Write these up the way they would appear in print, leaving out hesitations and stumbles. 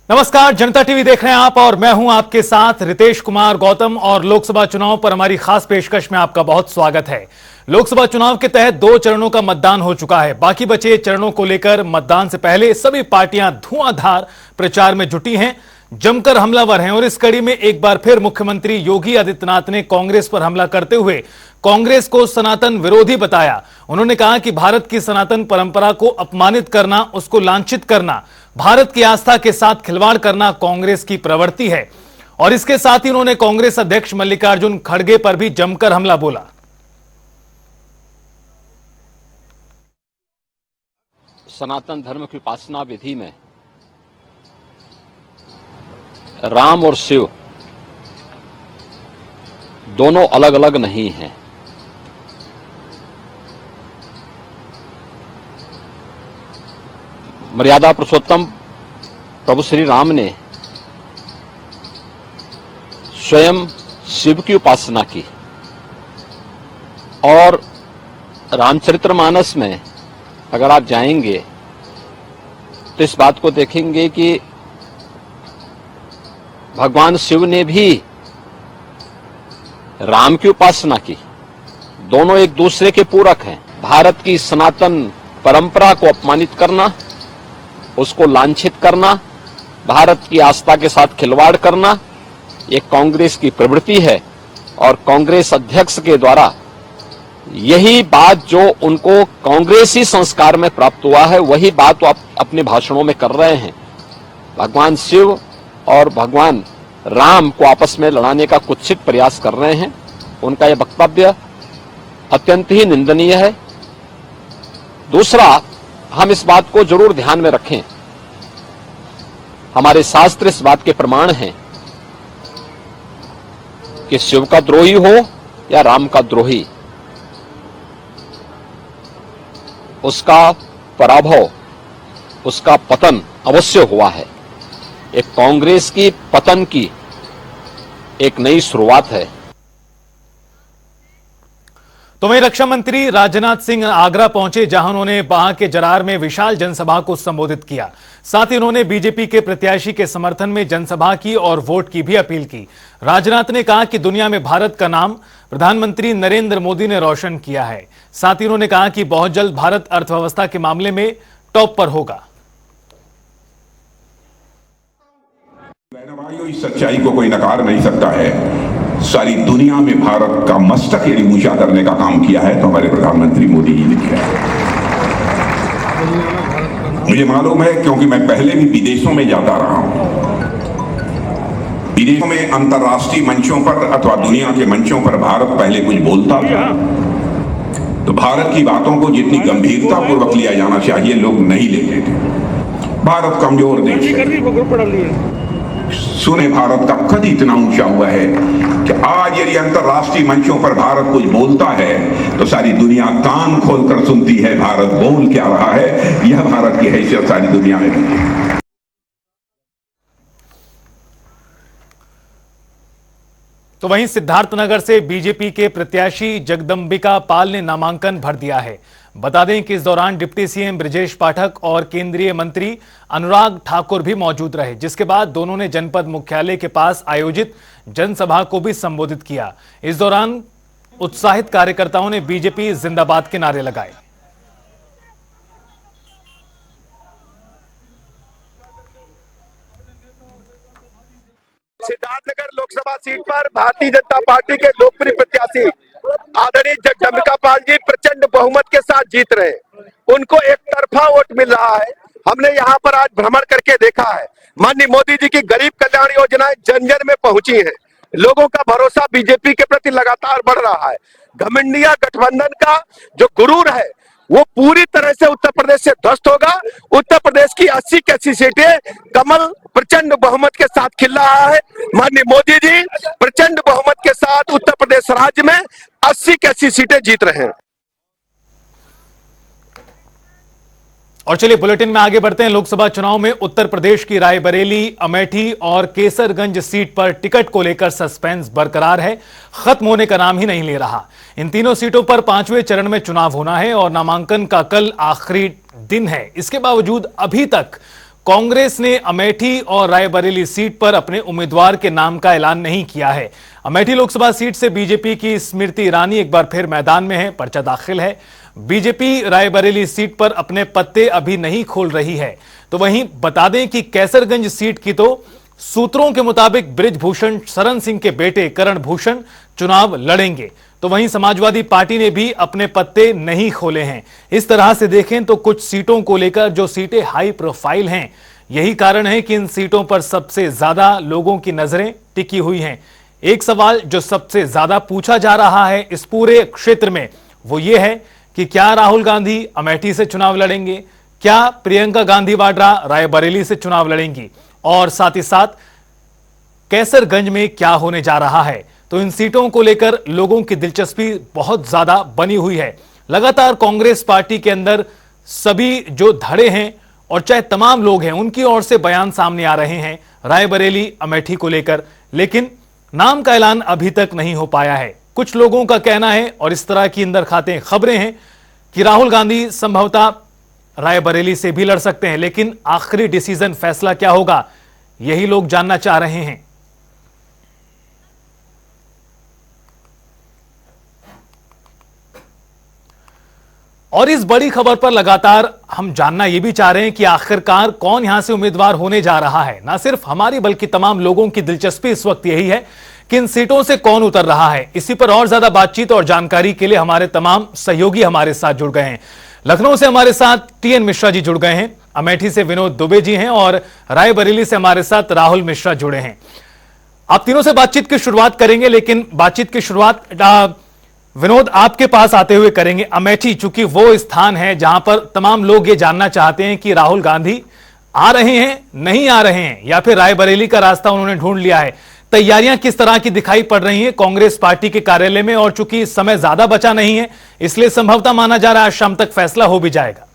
नमस्कार, जनता टीवी देख रहे हैं आप और मैं हूं आपके साथ रितेश कुमार गौतम। और लोकसभा चुनाव पर हमारी खास पेशकश में आपका बहुत स्वागत है। लोकसभा चुनाव के तहत 2 चरणों का मतदान हो चुका है। बाकी बचे चरणों को लेकर मतदान से पहले सभी पार्टियां धुआंधार प्रचार में जुटी हैं, जमकर हमलावर हैं। और इस कड़ी में एक बार फिर मुख्यमंत्री योगी आदित्यनाथ ने कांग्रेस पर हमला करते हुए कांग्रेस को सनातन विरोधी बताया। उन्होंने कहा कि भारत की सनातन परंपरा को अपमानित करना, उसको लांछित करना, भारत की आस्था के साथ खिलवाड़ करना कांग्रेस की प्रवृत्ति है। और इसके साथ ही उन्होंने कांग्रेस अध्यक्ष मल्लिकार्जुन खड़गे पर भी जमकर हमला बोला। सनातन धर्म की उपासना विधि में राम और शिव दोनों अलग अलग नहीं हैं। मर्यादा पुरुषोत्तम प्रभु श्री राम ने स्वयं शिव की उपासना की और रामचरितमानस में अगर आप जाएंगे तो इस बात को देखेंगे कि भगवान शिव ने भी राम की उपासना की। दोनों एक दूसरे के पूरक हैं। भारत की सनातन परंपरा को अपमानित करना, उसको लांछित करना, भारत की आस्था के साथ खिलवाड़ करना, ये कांग्रेस की प्रवृत्ति है। और कांग्रेस अध्यक्ष के द्वारा यही बात जो उनको कांग्रेसी संस्कार में प्राप्त हुआ है, वही बात वो अपने भाषणों में कर रहे हैं। भगवान शिव और भगवान राम को आपस में लड़ाने का कुत्सित प्रयास कर रहे हैं। उनका यह वक्तव्य अत्यंत ही निंदनीय है। दूसरा, हम इस बात को जरूर ध्यान में रखें, हमारे शास्त्र इस बात के प्रमाण हैं कि शिव का द्रोही हो या राम का द्रोही, उसका पराभव, उसका पतन अवश्य हुआ है। एक कांग्रेस की पतन की एक नई शुरुआत है। तो वहीं रक्षा मंत्री राजनाथ सिंह आगरा पहुंचे, जहां उन्होंने वहां के जरार में विशाल जनसभा को संबोधित किया। साथ ही उन्होंने बीजेपी के प्रत्याशी के समर्थन में जनसभा की और वोट की भी अपील की। राजनाथ ने कहा कि दुनिया में भारत का नाम प्रधानमंत्री नरेंद्र मोदी ने रोशन किया है। साथ ही उन्होंने कहा कि बहुत जल्द भारत अर्थव्यवस्था के मामले में टॉप पर होगा। इस सच्चाई को कोई नकार नहीं सकता है। सारी दुनिया में भारत का मस्तक यदि ऊंचा करने का काम किया है तो हमारे प्रधानमंत्री मोदी जी ने किया है। मुझे मालूम है, क्योंकि मैं पहले भी विदेशों में जाता रहा हूं। विदेशों में अंतर्राष्ट्रीय मंचों पर अथवा दुनिया के मंचों पर भारत पहले कुछ बोलता था तो भारत की बातों को जितनी गंभीरता पूर्वक लिया जाना चाहिए लोग नहीं लेते थे। भारत कमजोर देश है। सुने, भारत का कद इतना ऊंचा हुआ है कि आज यदि अंतर्राष्ट्रीय मंचों पर भारत कुछ बोलता है तो सारी दुनिया कान खोलकर सुनती है भारत बोल क्या रहा है। यह भारत की हैसियत सारी दुनिया में है। तो वहीं सिद्धार्थनगर से बीजेपी के प्रत्याशी जगदंबिका पाल ने नामांकन भर दिया है। बता दें कि इस दौरान डिप्टी सीएम ब्रजेश पाठक और केंद्रीय मंत्री अनुराग ठाकुर भी मौजूद रहे, जिसके बाद दोनों ने जनपद मुख्यालय के पास आयोजित जनसभा को भी संबोधित किया। इस दौरान उत्साहित कार्यकर्ताओं ने बीजेपी जिंदाबाद के नारे लगाए। सिद्धार्थनगर लोकसभा सीट पर भारतीय जनता पार्टी के लोकप्रिय प्रत्याशी आदरणीय जगदंबिका पाल जी प्रचंड बहुमत के साथ जीत रहे। उनको एक तरफा वोट मिल रहा है। हमने यहाँ पर आज भ्रमण करके देखा है, माननीय मोदी जी की गरीब कल्याण योजनाएं जन जन में पहुंची हैं। लोगों का भरोसा बीजेपी के प्रति लगातार बढ़ रहा है। घमंडिया गठबंधन का जो गुरूर है वो पूरी तरह से उत्तर प्रदेश से ध्वस्त होगा। उत्तर प्रदेश की 80 की 80 सीटें कमल प्रचंड बहुमत के साथ खिल रहा है। माननीय मोदी जी प्रचंड बहुमत के साथ उत्तर प्रदेश राज्य में 80 की 80 सीटें जीत रहे हैं। और चलिए बुलेटिन में आगे बढ़ते हैं। लोकसभा चुनाव में उत्तर प्रदेश की रायबरेली, अमेठी और केसरगंज सीट पर टिकट को लेकर सस्पेंस बरकरार है, खत्म होने का नाम ही नहीं ले रहा। इन तीनों सीटों पर 5वें चरण में चुनाव होना है और नामांकन का कल आखिरी दिन है। इसके बावजूद अभी तक कांग्रेस ने अमेठी और रायबरेली सीट पर अपने उम्मीदवार के नाम का ऐलान नहीं किया है। अमेठी लोकसभा सीट से बीजेपी की स्मृति ईरानी एक बार फिर मैदान में है, पर्चा दाखिल है। बीजेपी रायबरेली सीट पर अपने पत्ते अभी नहीं खोल रही है। तो वहीं बता दें कि कैसरगंज सीट की तो सूत्रों के मुताबिक बृजभूषण शरण सिंह के बेटे करण भूषण चुनाव लड़ेंगे। तो वहीं समाजवादी पार्टी ने भी अपने पत्ते नहीं खोले हैं। इस तरह से देखें तो कुछ सीटों को लेकर जो सीटें हाई प्रोफाइल हैं, यही कारण है कि इन सीटों पर सबसे ज्यादा लोगों की नजरें टिकी हुई हैं। एक सवाल जो सबसे ज्यादा पूछा जा रहा है इस पूरे क्षेत्र में वो ये है कि क्या राहुल गांधी अमेठी से चुनाव लड़ेंगे, क्या प्रियंका गांधी वाड्रा रायबरेली से चुनाव लड़ेंगी, और साथ ही साथ कैसरगंज में क्या होने जा रहा है। तो इन सीटों को लेकर लोगों की दिलचस्पी बहुत ज्यादा बनी हुई है। लगातार कांग्रेस पार्टी के अंदर सभी जो धड़े हैं और चाहे तमाम लोग हैं उनकी ओर से बयान सामने आ रहे हैं रायबरेली अमेठी को लेकर, लेकिन नाम का ऐलान अभी तक नहीं हो पाया है। कुछ लोगों का कहना है और इस तरह की अंदर खाते खबरें हैं कि राहुल गांधी संभवतः रायबरेली से भी लड़ सकते हैं, लेकिन आखिरी डिसीजन फैसला क्या होगा यही लोग जानना चाह रहे हैं। और इस बड़ी खबर पर लगातार हम जानना यह भी चाह रहे हैं कि आखिरकार कौन यहां से उम्मीदवार होने जा रहा है। ना सिर्फ हमारी बल्कि तमाम लोगों की दिलचस्पी इस वक्त यही है कि इन सीटों से कौन उतर रहा है। इसी पर और ज्यादा बातचीत और जानकारी के लिए हमारे तमाम सहयोगी हमारे साथ जुड़ गए हैं। लखनऊ से हमारे साथ टीएन मिश्रा जी जुड़ गए हैं, अमेठी से विनोद दुबे जी हैं और रायबरेली से हमारे साथ राहुल मिश्रा जुड़े हैं। आप तीनों से बातचीत की शुरुआत करेंगे, लेकिन बातचीत की शुरुआत विनोद आपके पास आते हुए करेंगे। अमेठी चूंकि वो स्थान है जहां पर तमाम लोग ये जानना चाहते हैं कि राहुल गांधी आ रहे हैं, नहीं आ रहे हैं, या फिर रायबरेली का रास्ता उन्होंने ढूंढ लिया है। तैयारियां किस तरह की दिखाई पड़ रही हैं कांग्रेस पार्टी के कार्यालय में, और चूंकि समय ज्यादा बचा नहीं है इसलिए संभवतः माना जा रहा है आज शाम तक फैसला हो भी जाएगा।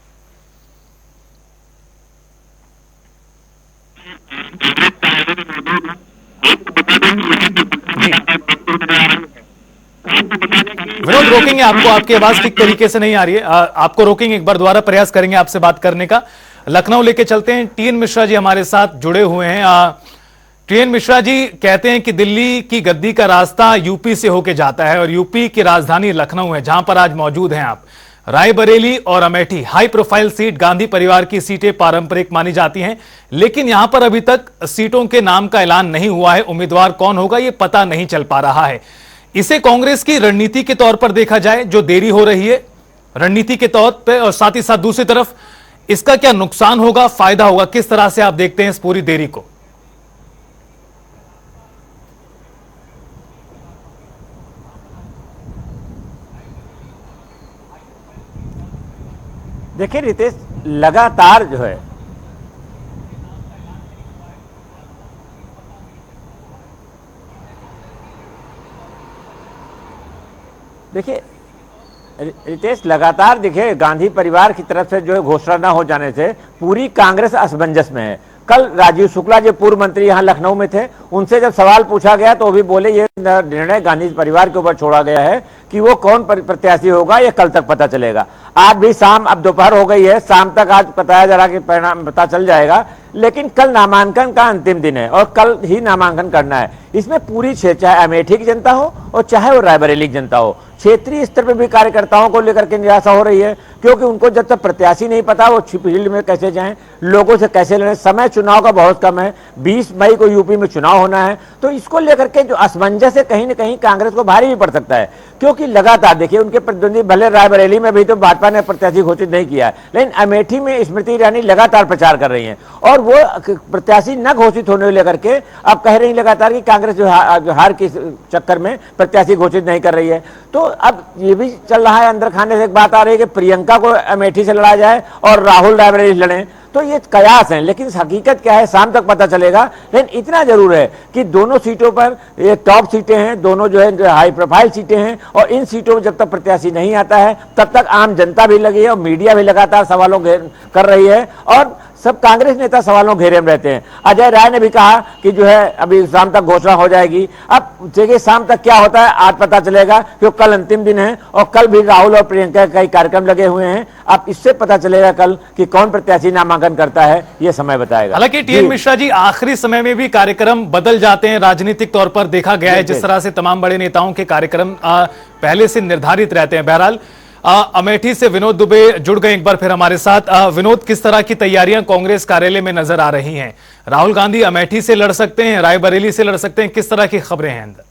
विनोद रोकेंगे आपको, आपकी आवाज ठीक तरीके से नहीं आ रही है, आपको रोकेंगे, एक बार दोबारा प्रयास करेंगे आपसे बात करने का। लखनऊ लेके चलते हैं, टीएन मिश्रा जी हमारे साथ जुड़े हुए हैं। टीएन मिश्रा जी कहते हैं कि दिल्ली की गद्दी का रास्ता यूपी से होके जाता है और यूपी की राजधानी लखनऊ है जहां पर आज मौजूद हैं आप। रायबरेली और Amethi high profile seat, Gandhi परिवार की सीटें पारंपरिक मानी जाती हैं, लेकिन यहां पर अभी तक सीटों के नाम का ऐलान नहीं हुआ है। उम्मीदवार कौन होगा यह पता नहीं चल पा रहा है। इसे कांग्रेस की रणनीति के तौर पर देखा जाए, जो देरी हो रही है रणनीति के तौर पर, और साथ ही साथ दूसरी तरफ इसका क्या नुकसान होगा, फायदा होगा, किस तरह से आप देखते हैं इस पूरी देरी को? देखिए रितेश, लगातार जो है रितेश लगातार देखिए गांधी परिवार की तरफ से जो है घोषणा न हो जाने से पूरी कांग्रेस असमंजस में है। कल राजीव शुक्ला जो पूर्व मंत्री यहाँ लखनऊ में थे, उनसे जब सवाल पूछा गया तो वो भी बोले ये निर्णय गांधी परिवार के ऊपर छोड़ा गया है कि वो कौन प्रत्याशी होगा ये कल तक पता चलेगा। आज भी शाम, अब दोपहर हो गई है, शाम तक आज बताया जा रहा कि परिणाम पता चल जाएगा, लेकिन कल नामांकन का अंतिम दिन है और कल ही नामांकन करना है। इसमें पूरी चाहे अमेठी की जनता हो और चाहे वो रायबरेली की जनता हो, क्षेत्रीय स्तर पर भी कार्यकर्ताओं को लेकर के निराशा हो रही है, क्योंकि उनको जब तक प्रत्याशी नहीं पता वो फील्ड में कैसे जाएं, लोगों से कैसे लड़ें। समय चुनाव का बहुत कम है, 20 मई को यूपी में चुनाव होना है, तो इसको लेकर के जो असमंजस है कहीं ना कहीं कांग्रेस को भारी भी पड़ सकता है। क्योंकि लगातार देखिए उनके प्रतिद्वंदी, भले रायबरेली में भी तो भाजपा ने प्रत्याशी घोषित नहीं किया है, लेकिन अमेठी में स्मृति ईरानी लगातार प्रचार कर रही हैं और वो प्रत्याशी न घोषित होने को लेकर के अब कह रही है लगातार कि कांग्रेस जो हार के चक्कर में प्रत्याशी घोषित नहीं कर रही है। तो अब ये भी चल रहा है अंदर खाने से एक बात आ रही है कि प्रियंका को अमेठी से लड़ा जाए और राहुल रायबरेली लड़े, तो ये कयास है, लेकिन हकीकत क्या है शाम तक पता चलेगा। लेकिन इतना जरूर है कि दोनों सीटों पर ये टॉप सीटें हैं, दोनों जो है हाई प्रोफाइल सीटें हैं, और इन सीटों में जब तक प्रत्याशी नहीं आता है तब तक आम जनता भी लगी है और मीडिया भी लगातार सवालों कर रही है। और सब कांग्रेस नेता सवालों घेरे में रहते हैं। अजय राय ने भी कहा कि जो है अभी शाम तक घोषणा हो जाएगी। अब देखिए शाम तक क्या होता है आज पता चलेगा, क्योंकि कल अंतिम दिन है और कल भी राहुल और प्रियंका कई कार्यक्रम लगे हुए हैं। अब इससे पता चलेगा कल कि कौन प्रत्याशी नामांकन करता है, ये समय बताएगा। हालांकि टीएन मिश्रा जी, आखिरी समय में भी कार्यक्रम बदल जाते हैं, राजनीतिक तौर पर देखा गया है जिस तरह से तमाम बड़े नेताओं के कार्यक्रम पहले से निर्धारित रहते हैं। बहरहाल अमेठी से विनोद दुबे जुड़ गए एक बार फिर हमारे साथ। विनोद, किस तरह की तैयारियां कांग्रेस कार्यालय में नजर आ रही हैं? राहुल गांधी अमेठी से लड़ सकते हैं, रायबरेली से लड़ सकते हैं, किस तरह की खबरें हैं अंदर?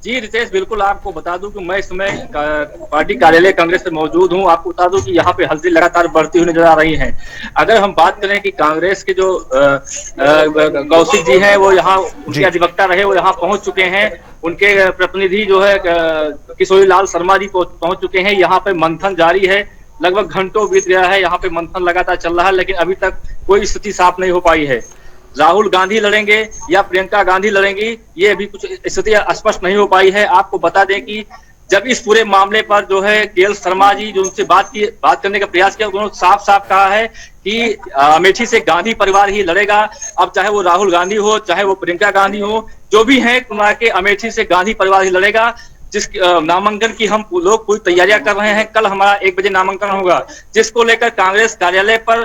जी रितेश, बिल्कुल आपको बता दूं कि मैं इस समय पार्टी कार्यालय कांग्रेस में मौजूद हूं। आपको बता दूं कि यहाँ पे हल्दी लगातार बढ़ती हुई नजर आ रही है। अगर हम बात करें कि कांग्रेस के जो कौशिक जी हैं वो यहाँ उनके अधिवक्ता रहे, वो यहाँ पहुंच चुके हैं। उनके प्रतिनिधि जो है किशोरी लाल शर्मा जी पहुंच चुके हैं। यहाँ पे मंथन जारी है, लगभग घंटों बीत गया है, यहाँ पे मंथन लगातार चल रहा है, लेकिन अभी तक कोई स्थिति साफ नहीं हो पाई है। राहुल गांधी लड़ेंगे या प्रियंका गांधी लड़ेंगी, ये अभी कुछ स्थिति स्पष्ट नहीं हो पाई है। आपको बता दें कि जब इस पूरे मामले पर जो है केएल शर्मा जी जो उनसे बात करने का प्रयास किया, उन्होंने साफ साफ कहा है कि अमेठी से गांधी परिवार ही लड़ेगा। अब चाहे वो राहुल गांधी हो, चाहे वो प्रियंका गांधी हो, जो भी है के अमेठी से गांधी परिवार ही लड़ेगा। जिस नामांकन की हम लोग पूरी तैयारियां कर रहे हैं। कल हमारा 1 बजे नामांकन होगा, जिसको लेकर कांग्रेस कार्यालय पर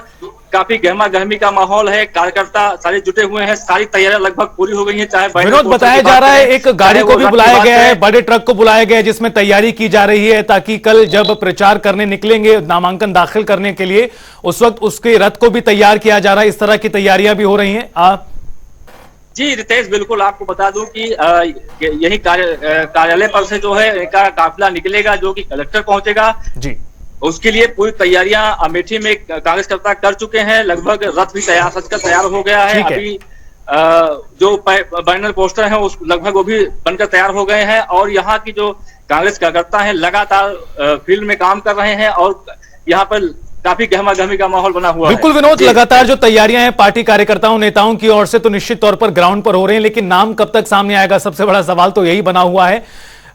काफी गहमा गहमी का माहौल है। कार्यकर्ता सारे जुटे हुए हैं, सारी तैयारियां लगभग पूरी हो गई हैं। चाहे विनोद, बताया जा रहा है एक गाड़ी को भी बुलाया गया है, बड़े ट्रक को बुलाया गया है जिसमें तैयारी की जा रही है, ताकि कल जब प्रचार करने निकलेंगे नामांकन दाखिल करने के लिए, उस वक्त उसके रथ को भी तैयार किया जा रहा है। इस तरह की तैयारियां भी हो रही हैं। जी रितेश, बिल्कुल आपको बता दूं कि यही कार्यालय पर से जो है इनका काफिला निकलेगा, जो कि कलेक्टर पहुंचेगा जी। उसके लिए पूरी तैयारियां अमेठी में कांग्रेस कर्ता कर चुके हैं। लगभग रथ भी सजकर तैयार हो गया है। अभी जो बैनर पोस्टर हैं उस लगभग वो भी बनकर तैयार हो गए हैं। और यहाँ की जो कांग्रेस कार्यकर्ता हैं लगातार फील्ड में काम कर रहे हैं और यहाँ पर काफी गहमा गहमी का माहौल बना हुआ है। बिल्कुल विनोद, लगातार जो तैयारियां हैं पार्टी कार्यकर्ताओं नेताओं की ओर से तो निश्चित तौर पर ग्राउंड पर हो रहे हैं, लेकिन नाम कब तक सामने आएगा, सबसे बड़ा सवाल तो यही बना हुआ है।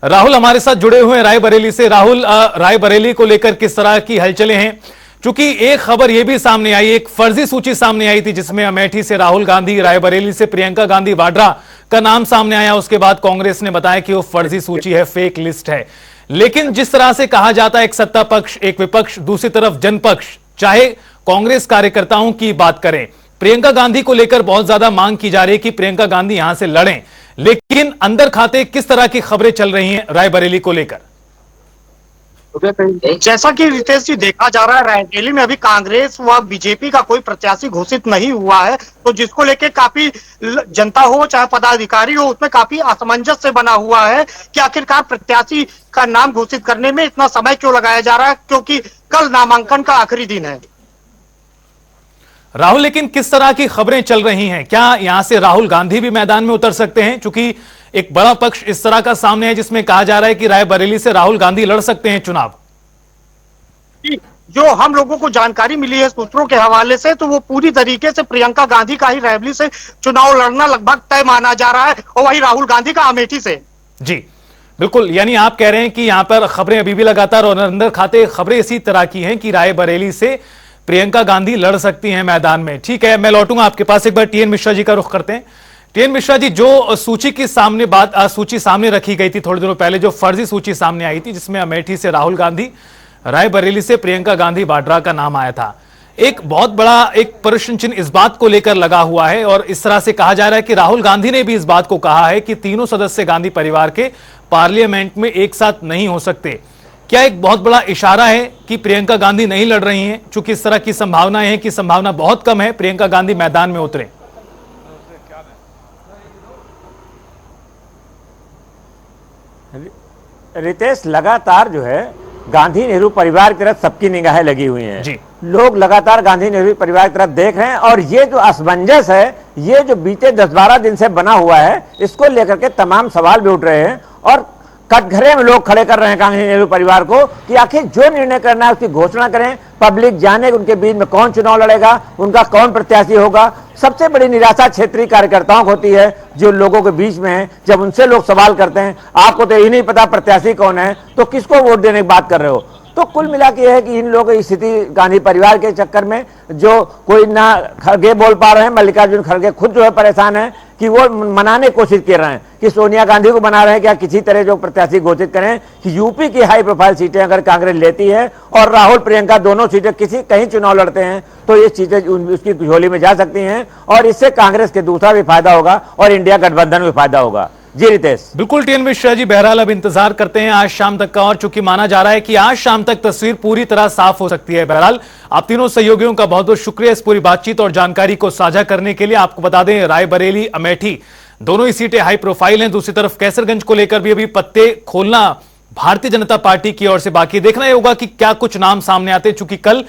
राहुल हमारे साथ जुड़े हुए हैं रायबरेली से। राहुल, रायबरेली को लेकर किस तरह की हलचलें हैं? चूंकि एक खबर यह भी सामने आई, एक फर्जी सूची सामने आई थी जिसमें अमेठी से राहुल गांधी, रायबरेली से प्रियंका गांधी वाड्रा का नाम सामने आया। उसके बाद कांग्रेस ने बताया कि वो फर्जी सूची है, फेक लिस्ट है। लेकिन जिस तरह से कहा जाता है, एक सत्ता पक्ष, एक विपक्ष, दूसरी तरफ जनपक्ष, चाहे कांग्रेस कार्यकर्ताओं की बात करें, प्रियंका गांधी को लेकर बहुत ज्यादा मांग की जा रही है कि प्रियंका गांधी यहां से लड़ें, लेकिन अंदर खाते किस तरह की खबरें चल रही हैं रायबरेली को लेकर? जैसा कि रितेश जी देखा जा रहा है, रायबरेली में अभी कांग्रेस व बीजेपी का कोई प्रत्याशी घोषित नहीं हुआ है, तो जिसको लेके काफी जनता हो चाहे पदाधिकारी हो उसमें काफी असमंजस से बना हुआ है कि आखिरकार प्रत्याशी का नाम घोषित करने में इतना समय क्यों लगाया जा रहा है, क्योंकि कल नामांकन का आखिरी दिन है। राहुल, लेकिन किस तरह की खबरें चल रही हैं? क्या यहां से राहुल गांधी भी मैदान में उतर सकते हैं? क्योंकि एक बड़ा पक्ष इस तरह का सामने है जिसमें कहा जा रहा है कि रायबरेली से राहुल गांधी लड़ सकते हैं चुनाव। जो हम लोगों को जानकारी मिली है सूत्रों के हवाले से, तो वो पूरी तरीके से प्रियंका गांधी का ही रायबरेली से चुनाव लड़ना लगभग तय माना जा रहा है, और वही राहुल गांधी का अमेठी से। जी बिल्कुल, यानी आप कह रहे हैं कि यहां पर खबरें अभी भी लगातार और अंदर खाते खबरें इसी तरह की हैं कि रायबरेली से प्रियंका गांधी लड़ सकती हैं मैदान में। ठीक है, मैं लौटूंगा आपके पास, एक बार टीएन मिश्रा जी का रुख करते हैं। टीएन मिश्रा जी, जो सूची की सूची सामने रखी गई थी थोड़ी दिनों पहले, जो फर्जी सूची सामने आई थी जिसमें अमेठी से राहुल गांधी, रायबरेली से प्रियंका गांधी वाड्रा का नाम आया था, एक बहुत बड़ा एक प्रश्न चिन्ह इस बात को लेकर लगा हुआ है और इस तरह से कहा जा रहा है कि राहुल गांधी ने भी इस बात को कहा है कि तीनों सदस्य गांधी परिवार के पार्लियामेंट में एक साथ नहीं हो सकते। क्या एक बहुत बड़ा इशारा है कि प्रियंका गांधी नहीं लड़ रही हैं? चूंकि इस तरह की संभावनाएं हैं कि संभावना बहुत कम है प्रियंका गांधी मैदान में उतरे। रितेश, लगातार जो है गांधी नेहरू परिवार की तरफ सबकी निगाहें लगी हुई हैं जी। लोग लगातार गांधी नेहरू परिवार की तरफ देख रहे हैं और ये जो असमंजस है, ये जो बीते 10-12 दिन से बना हुआ है, इसको लेकर के तमाम सवाल भी उठ रहे हैं और कटघरे में लोग खड़े कर रहे हैं गांधी नेहरू परिवार को कि आखिर जो निर्णय करना है उसकी घोषणा करें, पब्लिक जाने उनके बीच में कौन चुनाव लड़ेगा, उनका कौन प्रत्याशी होगा। सबसे बड़ी निराशा क्षेत्रीय कार्यकर्ताओं को होती है जो लोगों के बीच में है। जब उनसे लोग सवाल करते हैं आपको तो यही नहीं पता प्रत्याशी कौन है, तो किसको वोट देने की बात कर रहे हो, तो कुल मिला के यह है कि इन लोगों की स्थिति गांधी परिवार के चक्कर में जो कोई ना खड़गे बोल पा रहे हैं, मल्लिकार्जुन खड़गे खुद जो है परेशान है कि वो मनाने की कोशिश कर रहे हैं कि सोनिया गांधी को बना रहे हैं क्या किसी तरह जो प्रत्याशी घोषित करें कि यूपी की हाई प्रोफाइल सीटें अगर कांग्रेस लेती है और राहुल प्रियंका दोनों सीटें कहीं चुनाव लड़ते हैं तो ये चीजें उसकी झोली में जा सकती हैं और इससे कांग्रेस के दूसरा भी फायदा होगा और इंडिया गठबंधन में फायदा होगा। जी रितेश। बिल्कुल टीएन मिश्रा जी, बहरहाल अब इंतजार करते हैं आज शाम तक का, और चूंकि माना जा रहा है कि आज शाम तक तस्वीर पूरी तरह साफ हो सकती है। बहरहाल आप तीनों सहयोगियों का बहुत बहुत शुक्रिया इस पूरी बातचीत और जानकारी को साझा करने के लिए। आपको बता दें रायबरेली अमेठी दोनों ही सीटें हाई प्रोफाइल हैं। दूसरी तरफ कैसरगंज को लेकर भी अभी पत्ते खोलना भारतीय जनता पार्टी की ओर से बाकी। देखना यह होगा कि क्या कुछ नाम सामने आते हैं, चूंकि कल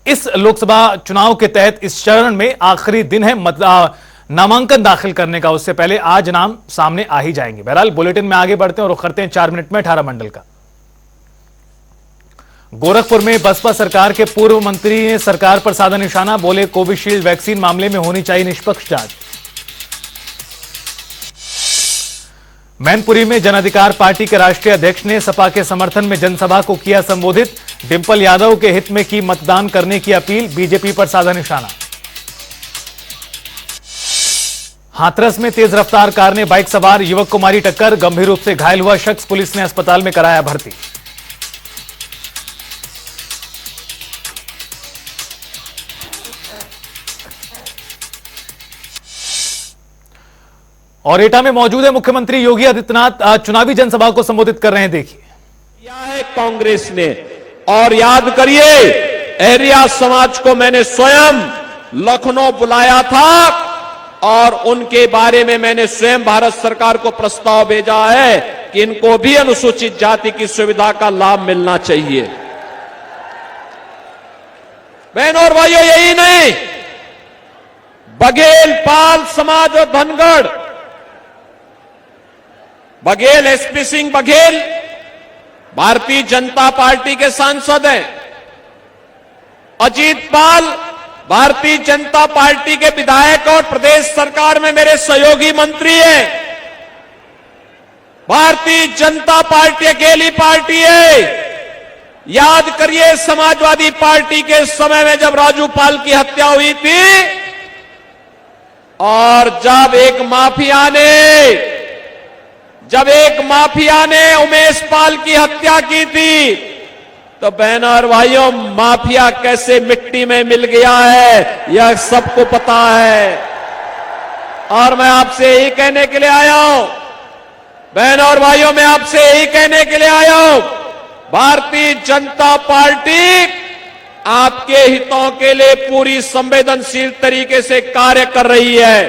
इस लोकसभा चुनाव के तहत इस चरण में आखिरी दिन है नामांकन दाखिल करने का। उससे पहले आज नाम सामने आ ही जाएंगे। बहरहाल बुलेटिन में आगे बढ़ते हैं और रुख करते हैं 4 मिनट में 18 मंडल का। गोरखपुर में बसपा सरकार के पूर्व मंत्री ने सरकार पर साधा निशाना, बोले कोविशील्ड वैक्सीन मामले में होनी चाहिए निष्पक्ष जांच। मैनपुरी में जन अधिकार पार्टी के राष्ट्रीय अध्यक्ष ने सपा के समर्थन में जनसभा को किया संबोधित, डिंपल यादव के हित में की मतदान करने की अपील, बीजेपी पर साधा निशाना। हाथरस में तेज रफ्तार कार ने बाइक सवार युवक को मारी टक्कर, गंभीर रूप से घायल हुआ शख्स पुलिस ने अस्पताल में कराया भर्ती। और एटा में मौजूद है मुख्यमंत्री योगी आदित्यनाथ, चुनावी जनसभा को संबोधित कर रहे हैं। देखिए किया है कांग्रेस ने, और याद करिए एहरिया समाज को मैंने स्वयं लखनऊ बुलाया था और उनके बारे में मैंने स्वयं भारत सरकार को प्रस्ताव भेजा है कि इनको भी अनुसूचित जाति की सुविधा का लाभ मिलना चाहिए। बहनों और भाइयों, यही नहीं, बघेल पाल समाज और धनगढ़, बघेल एसपी सिंह बघेल भारतीय जनता पार्टी के सांसद हैं। अजीत पाल भारतीय जनता पार्टी के विधायक और प्रदेश सरकार में मेरे सहयोगी मंत्री हैं। भारतीय जनता पार्टी अकेली पार्टी है। याद करिए समाजवादी पार्टी के समय में जब राजू पाल की हत्या हुई थी और जब एक माफिया ने उमेश पाल की हत्या की थी, तो बहनों और भाइयों माफिया कैसे मिट्टी में मिल गया है यह सबको पता है। और मैं आपसे यही कहने के लिए आया हूं, बहनों और भाइयों, मैं आपसे यही कहने के लिए आया हूं, भारतीय जनता पार्टी आपके हितों के लिए पूरी संवेदनशील तरीके से कार्य कर रही है,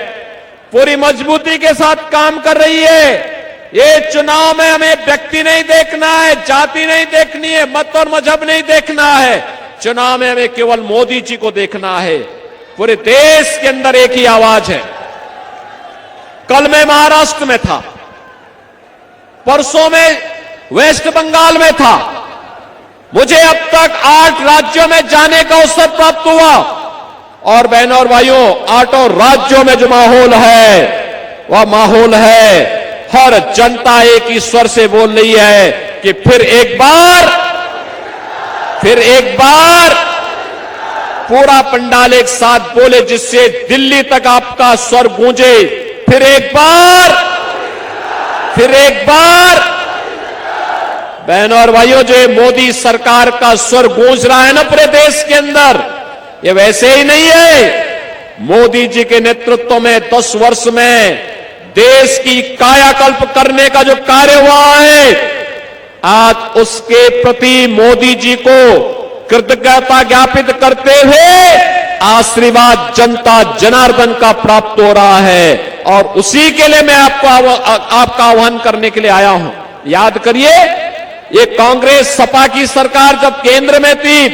पूरी मजबूती के साथ काम कर रही है। ये चुनाव में हमें व्यक्ति नहीं देखना है, जाति नहीं देखनी है, मत और मजहब नहीं देखना है। चुनाव में हमें केवल मोदी जी को देखना है। पूरे देश के अंदर एक ही आवाज है। कल मैं महाराष्ट्र में था, परसों में वेस्ट बंगाल में था। मुझे अब तक 8 राज्यों में जाने का अवसर प्राप्त हुआ और बहनों और भाइयों 8 राज्यों में जो माहौल है वह माहौल है, हर जनता एक ही स्वर से बोल रही है कि फिर एक बार पूरा पंडाल एक साथ बोले, जिससे दिल्ली तक आपका स्वर गूंजे। फिर एक बार बहनों और भाइयों, जो मोदी सरकार का स्वर गूंज रहा है ना पूरे देश के अंदर, ये वैसे ही नहीं है। मोदी जी के नेतृत्व में 10 वर्ष में देश की कायाकल्प करने का जो कार्य हुआ है, आज उसके प्रति मोदी जी को कृतज्ञता ज्ञापित करते हुए आशीर्वाद जनता जनार्दन का प्राप्त हो रहा है। और उसी के लिए मैं आपका आह्वान करने के लिए आया हूं। याद करिए, ये कांग्रेस सपा की सरकार जब केंद्र में थी,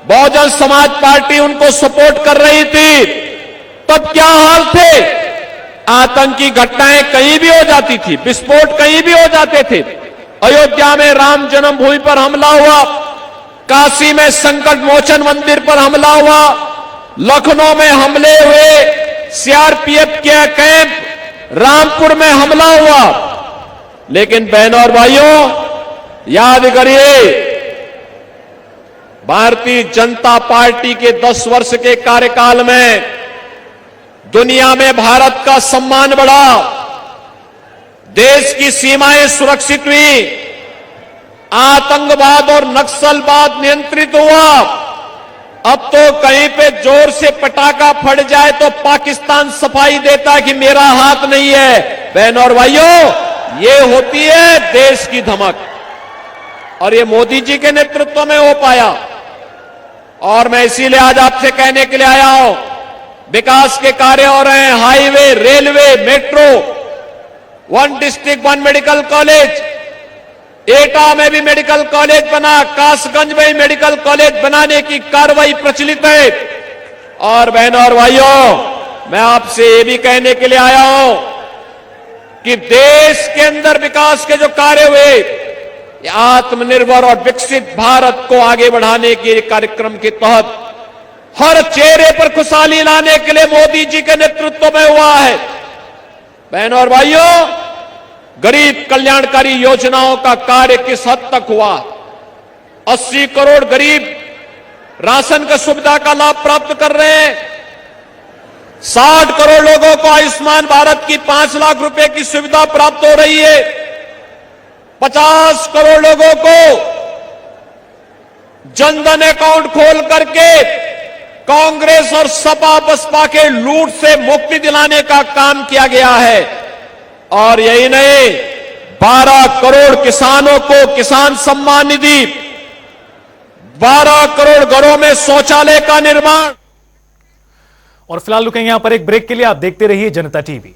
बहुजन समाज पार्टी उनको सपोर्ट कर रही थी, तब क्या हाल थे? आतंकी घटनाएं कहीं भी हो जाती थी, विस्फोट कहीं भी हो जाते थे। अयोध्या में राम जन्मभूमि पर हमला हुआ, काशी में संकट मोचन मंदिर पर हमला हुआ, लखनऊ में हमले हुए, सीआरपीएफ के कैंप रामपुर में हमला हुआ। लेकिन बहनों और भाइयों, याद करिए, भारतीय जनता पार्टी के 10 वर्ष के कार्यकाल में दुनिया में भारत का सम्मान बढ़ा, देश की सीमाएं सुरक्षित हुई, आतंकवाद और नक्सलवाद नियंत्रित हुआ। अब तो कहीं पे जोर से पटाखा फट जाए तो पाकिस्तान सफाई देता है कि मेरा हाथ नहीं है। बहनों और भाइयों, ये होती है देश की धमक, और ये मोदी जी के नेतृत्व में हो पाया। और मैं इसीलिए आज आपसे कहने के लिए आया हूं, विकास के कार्य हो रहे हैं, highway, railway, metro, 1 district 1 medical college, एटा में भी मेडिकल कॉलेज बना, कासगंज में भी मेडिकल कॉलेज बनाने की कार्रवाई प्रचलित है। और बहनों और भाइयों, मैं आपसे ये भी कहने के लिए आया हूं कि देश के अंदर विकास के जो कार्य हुए, ये आत्मनिर्भर और विकसित भारत को आगे बढ़ाने के कार्यक्रम के तहत हर चेहरे पर खुशहाली लाने के लिए मोदी जी के नेतृत्व में हुआ है। बहनों और भाइयों, गरीब कल्याणकारी योजनाओं का कार्य किस हद तक हुआ? 80 करोड़ गरीब राशन की सुविधा का लाभ प्राप्त कर रहे हैं। 60 करोड़ लोगों को आयुष्मान भारत की 5 लाख रुपए की सुविधा प्राप्त हो रही है। 50 करोड़ लोगों को जनधन अकाउंट खोल करके कांग्रेस और सपा बसपा के लूट से मुक्ति दिलाने का काम किया गया है। और यही नहीं, 12 करोड़ किसानों को किसान सम्मान निधि, 12 करोड़ घरों में शौचालय का निर्माण। और फिलहाल रुकेंगे यहां पर एक ब्रेक के लिए। आप देखते रहिए जनता टीवी।